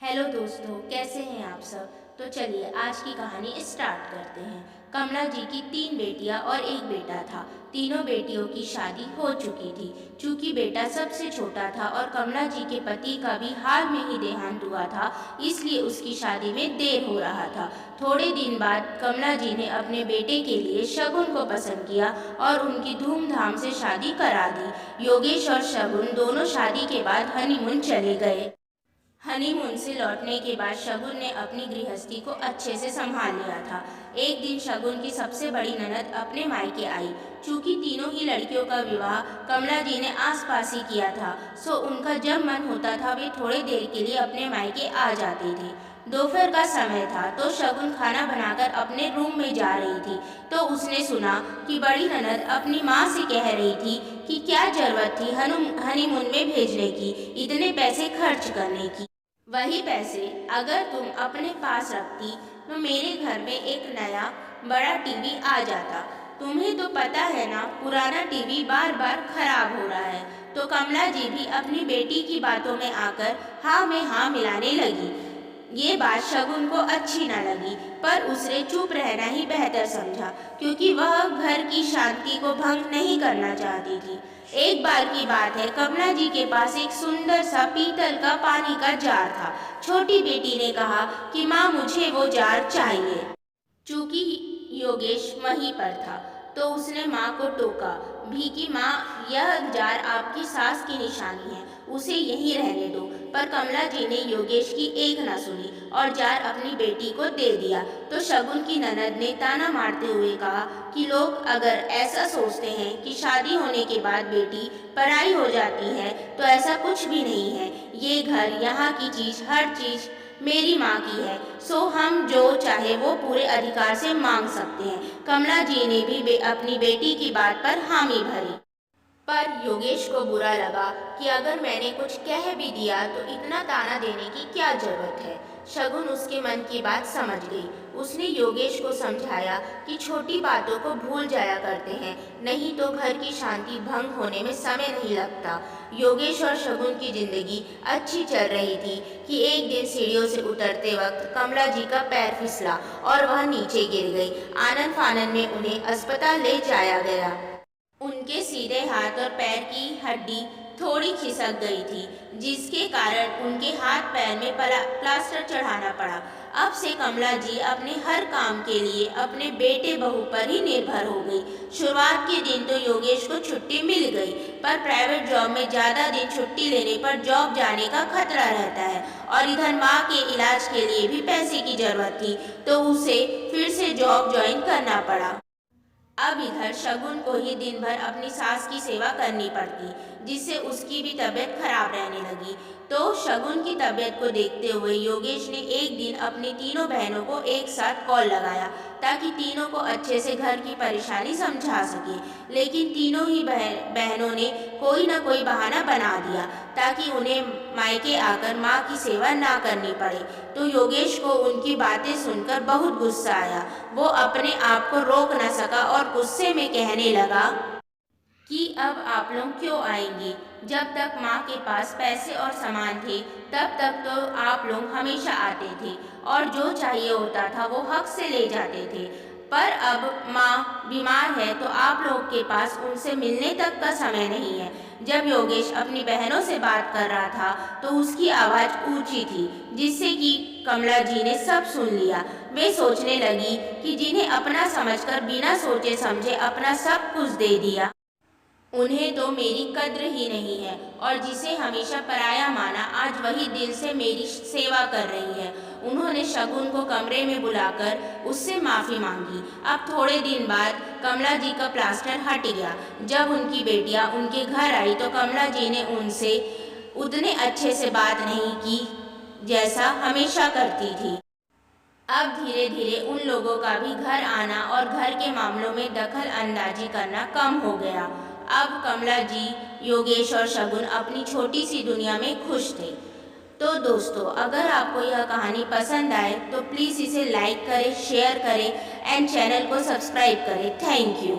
Hello दोस्तों, कैसे हैं आप सब। तो चलिए आज की कहानी स्टार्ट करते हैं। कमला जी की 3 बेटियां और एक बेटा था। तीनों बेटियों की शादी हो चुकी थी। चूंकि बेटा सबसे छोटा था और कमला जी के पति का भी हाल में ही देहांत हुआ था, इसलिए उसकी शादी में देर हो रहा था। थोड़े दिन बाद कमला जी ने अपने बेटे के लिए शगुन को पसंद किया और उनकी धूमधाम से शादी करा दी। योगेश और शगुन दोनों शादी के बाद हनीमून चले गए। हनीमून से लौटने के बाद शगुन ने अपनी गृहस्थी को अच्छे से संभाल लिया था। एक दिन शगुन की सबसे बड़ी ननद अपने मायके आई। चूंकि तीनों ही लड़कियों का विवाह कमला जी ने आसपास ही किया था, सो उनका जब मन होता था वे थोड़े देर के लिए अपने मायके आ जाते थे। दोपहर का समय था तो शगुन खाना बनाकर अपने रूम में जा रही थी, तो उसने सुना कि बड़ी ननद अपनी माँ से कह रही थी कि क्या जरूरत थी हनीमून में भेजने की, इतने पैसे खर्च करने की। वही पैसे अगर तुम अपने पास रखती तो मेरे घर में एक नया बड़ा टीवी आ जाता। तुम्हें तो पता है ना, पुराना टीवी बार बार खराब हो रहा है। तो कमला जी भी अपनी बेटी की बातों में आकर हाँ में हाँ मिलाने लगी। ये बात शगुन को अच्छी न लगी, पर उसने चुप रहना ही बेहतर समझा, क्योंकि वह घर की शांति को भंग नहीं करना चाहती थी। एक बार की बात है, कमला जी के पास एक सुंदर सा पीतल का पानी का जार था। छोटी बेटी ने कहा कि माँ मुझे वो जार चाहिए। चूंकि योगेश वहीं पर था, तो उसने माँ को टोका भी कि माँ, यह जार आपकी सास की निशानी है, उसे यहीं रहने दो। पर कमला जी ने योगेश की एक न सुनी और जार अपनी बेटी को दे दिया। तो शगुन की ननद ने ताना मारते हुए कहा कि लोग अगर ऐसा सोचते हैं कि शादी होने के बाद बेटी पराई हो जाती है, तो ऐसा कुछ भी नहीं है। ये घर, यहाँ की चीज, हर चीज मेरी माँ की है, सो हम जो चाहे वो पूरे अधिकार से मांग सकते हैं। कमला जी ने भी अपनी बेटी की बात पर हामी भरी। पर योगेश को बुरा लगा कि अगर मैंने कुछ कह भी दिया तो इतना ताना देने की क्या जरूरत है। शगुन उसके मन की बात समझ गई। उसने योगेश को समझाया कि छोटी बातों को भूल जाया करते हैं, नहीं तो घर की शांति भंग होने में समय नहीं लगता। योगेश और शगुन की जिंदगी अच्छी चल रही थी कि एक दिन सीढ़ियों से उतरते वक्त कमला जी का पैर फिसला और वह नीचे गिर गई। आनंद फानंद में उन्हें अस्पताल ले जाया गया। उनके सीधे हाथ और पैर की हड्डी थोड़ी खिसक गई थी, जिसके कारण उनके हाथ पैर में प्लास्टर चढ़ाना पड़ा। अब से कमला जी अपने हर काम के लिए अपने बेटे बहू पर ही निर्भर हो गई। शुरुआत के दिन तो योगेश को छुट्टी मिल गई, पर प्राइवेट जॉब में ज़्यादा दिन छुट्टी लेने पर जॉब जाने का खतरा रहता है, और इधर माँ के इलाज के लिए भी पैसे की जरूरत थी, तो उसे फिर से जॉब ज्वाइन करना पड़ा। अब इधर शगुन को ही दिन भर अपनी सास की सेवा करनी पड़ती, जिससे उसकी भी तबीयत खराब रहने लगी। तो शगुन की तबीयत को देखते हुए योगेश ने एक दिन अपनी तीनों बहनों को एक साथ कॉल लगाया, ताकि तीनों को अच्छे से घर की परेशानी समझा सके। लेकिन तीनों ही बहनों ने कोई न कोई बहाना बना दिया, ताकि उन्हें मायके आकर माँ की सेवा ना करनी पड़े। तो योगेश को उनकी बातें सुनकर बहुत गुस्सा आया। वो अपने आप को रोक न सका और गुस्से में कहने लगा कि अब आप लोग क्यों आएंगे। जब तक माँ के पास पैसे और सामान थे, तब तक तो आप लोग हमेशा आते थे और जो चाहिए होता था वो हक से ले जाते थे। पर अब माँ बीमार है तो आप लोग के पास उनसे मिलने तक का समय नहीं है। जब योगेश अपनी बहनों से बात कर रहा था तो उसकी आवाज़ ऊंची थी, जिससे कि कमला जी ने सब सुन लिया। वे सोचने लगी कि जिन्हें अपना समझकर बिना सोचे समझे अपना सब कुछ दे दिया, उन्हें तो मेरी कद्र ही नहीं है, और जिसे हमेशा पराया माना आज वही दिल से मेरी सेवा कर रही है। उन्होंने शगुन को कमरे में बुलाकर उससे माफ़ी मांगी। अब थोड़े दिन बाद कमला जी का प्लास्टर हट गया। जब उनकी बेटियां उनके घर आई तो कमला जी ने उनसे उतने अच्छे से बात नहीं की जैसा हमेशा करती थी। अब धीरे धीरे उन लोगों का भी घर आना और घर के मामलों में दखल अंदाजी करना कम हो गया। अब कमला जी, योगेश और शगुन अपनी छोटी सी दुनिया में खुश थे। तो दोस्तों, अगर आपको यह कहानी पसंद आए तो प्लीज़ इसे लाइक करें, शेयर करें एंड चैनल को सब्सक्राइब करें। Thank you.